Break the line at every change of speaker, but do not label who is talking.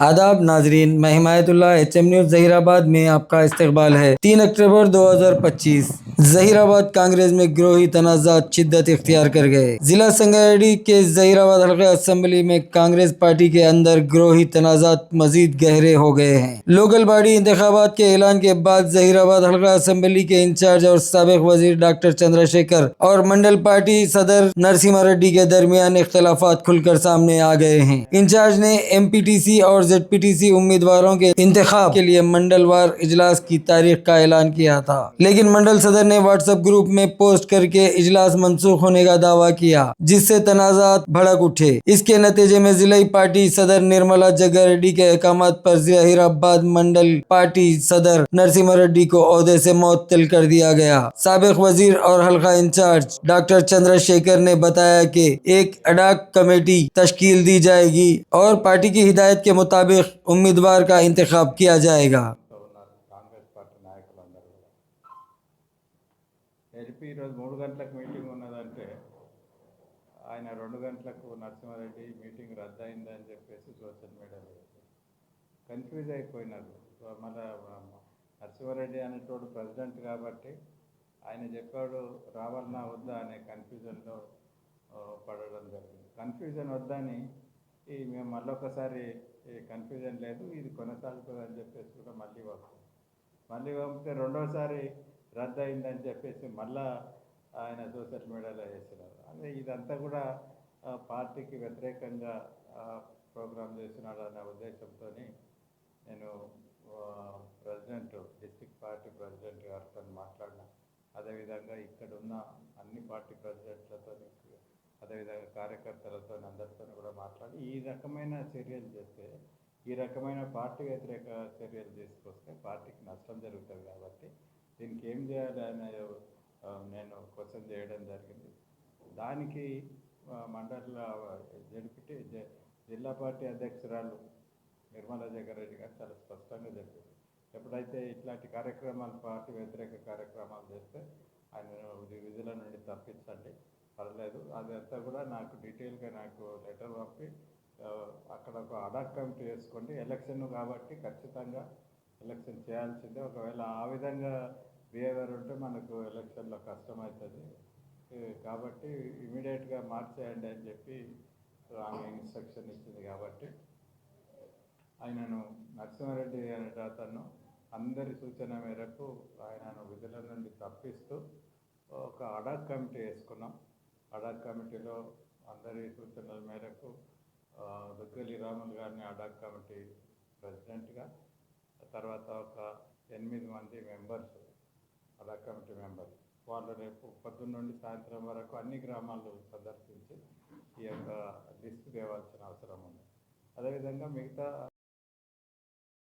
आदाब नाजरीन, मैं हिमायतुल्लाह HM न्यूज़ जहीराबाद में आपका इस्तकबाल है। 3 अक्टूबर 2025 जहीराबाद कांग्रेस में गिरोही तनाज़ात शिद्दत इख्तियार कर गए। जिला संगारेड्डी के जहीराबाद हल्का असेंबली में कांग्रेस पार्टी के अंदर गिरोही तनाज़ात मजीद गहरे हो गए हैं। लोकल बॉडी इंतखाबात के ऐलान के बाद जहीराबाद हल्का असेंबली के इंचार्ज और साबिक वजीर डॉक्टर चंद्रशेखर और मंडल पार्टी सदर नरसिम्हा रेड्डी के दरमियान इख्तलाफात खुलकर सामने आ गए हैं। इंचार्ज ने MPTC और ZPTC उम्मीदवारों के इंतखाब के लिए मंडलवार इजलास की तारीख का ऐलान किया था, लेकिन मंडल सदर ने व्हाट्सएप ग्रुप में पोस्ट करके इजलास मंसूख होने का दावा किया, जिससे तनाजात भड़क उठे। इसके नतीजे में जिलाई पार्टी सदर निर्मला जग्गा रेड्डी के अहकामात पर जहीराबाद मंडल पार्टी सदर नरसिम्हा रेड्डी को ओहदे से मुअत्तल कर दिया गया। साबिक वजीर और हल्का इंचार्ज डॉक्टर चंद्रशेखर ने बताया कि एक अडाक कमेटी तश्कील दी जाएगी और पार्टी की हिदायत के मुताबिक उम्मीदवार का इंतखाब किया जाएगा।
కాంగ్రెస్ పార్టీ నాయకులందరూ కూడా ఎల్పి ఈరోజు 3 గంటలకు మీటింగ్ ఉన్నదంటే ఆయన 2 గంటలకు నరసింహారెడ్డి మీటింగ్ రద్దయిందని చెప్పేసి సోషల్ మీడియాలో కన్ఫ్యూజ్ అయిపోయినారు. మళ్ళీ నరసింహారెడ్డి అనేటోడు ప్రెసిడెంట్ కాబట్టి ఆయన చెప్పాడు రావాలన్నా వద్దా అనే కన్ఫ్యూజన్లో పడడం జరిగింది. కన్ఫ్యూజన్ వద్దని మేము మళ్ళొకసారి కన్ఫ్యూజన్ లేదు, ఇది కొనసాగుతుందని చెప్పేసి కూడా మళ్ళీ పంపితే రెండోసారి రద్దు అయిందని చెప్పేసి మళ్ళా ఆయన సోషల్ మీడియాలో వేసినారు. అంటే ఇదంతా కూడా పార్టీకి వ్యతిరేకంగా ప్రోగ్రామ్ చేస్తున్నాడు అనే ఉద్దేశంతో నేను ప్రెసిడెంట్ డిస్ట్రిక్ట్ పార్టీ ప్రెసిడెంట్ గారితో మాట్లాడినా. అదేవిధంగా ఇక్కడ ఉన్న అన్ని పార్టీ ప్రెసిడెంట్లతో, అదేవిధంగా కార్యకర్తలతో అందరితో కూడా మాట్లాడి ఈ రకమైన చర్యలు చేస్తే, ఈ రకమైన పార్టీ వ్యతిరేక చర్యలు తీసుకొస్తే పార్టీకి నష్టం జరుగుతుంది. కాబట్టి దీనికి ఏం చేయాలి అనే నేను క్వశ్చన్ చేయడం జరిగింది. దానికి మండల జిల్లా పార్టీ అధ్యక్షురాలు నిర్మలా జగ్గారెడ్డి గారు చాలా స్పష్టంగా చెప్పింది. ఎప్పుడైతే ఇట్లాంటి కార్యక్రమాలు పార్టీ వ్యతిరేక కార్యక్రమాలు చేస్తే ఆయన విధుల నుండి తప్పించండి, పర్లేదు, అదంతా కూడా నాకు డీటెయిల్గా నాకు లెటర్ పంపి అక్కడ ఒక అడాక్ కమిటీ వేసుకోండి, ఎలక్షన్ కాబట్టి ఖచ్చితంగా ఎలక్షన్ చేయాల్సిందే, ఒకవేళ ఆ విధంగా బిహేవియర్ ఉంటే మనకు ఎలక్షన్లో కష్టమవుతుంది, కాబట్టి ఇమీడియట్గా మార్చేయండి అని చెప్పి ఆమె ఇన్స్ట్రక్షన్ ఇచ్చింది. కాబట్టి ఆయనను నరసింహారెడ్డి అనే అతను అందరి సూచన మేరకు ఆయనను విధుల నుండి తప్పిస్తూ ఒక అడాక్ కమిటీ వేసుకున్నాం. అడాక్ కమిటీలో అందరి సూచనల మేరకు దుగ్గలి రాములు గారిని అడాక్ కమిటీ ప్రెసిడెంట్గా, తర్వాత ఒక 8 మంది మెంబర్స్ అడాక్ కమిటీ మెంబర్స్, వాళ్ళు రేపు పొద్దున్న నుండి సాయంత్రం వరకు అన్ని గ్రామాలు సందర్శించి ఈ యొక్క లిస్ట్ తేవాల్సిన అవసరం ఉంది. అదేవిధంగా మిగతా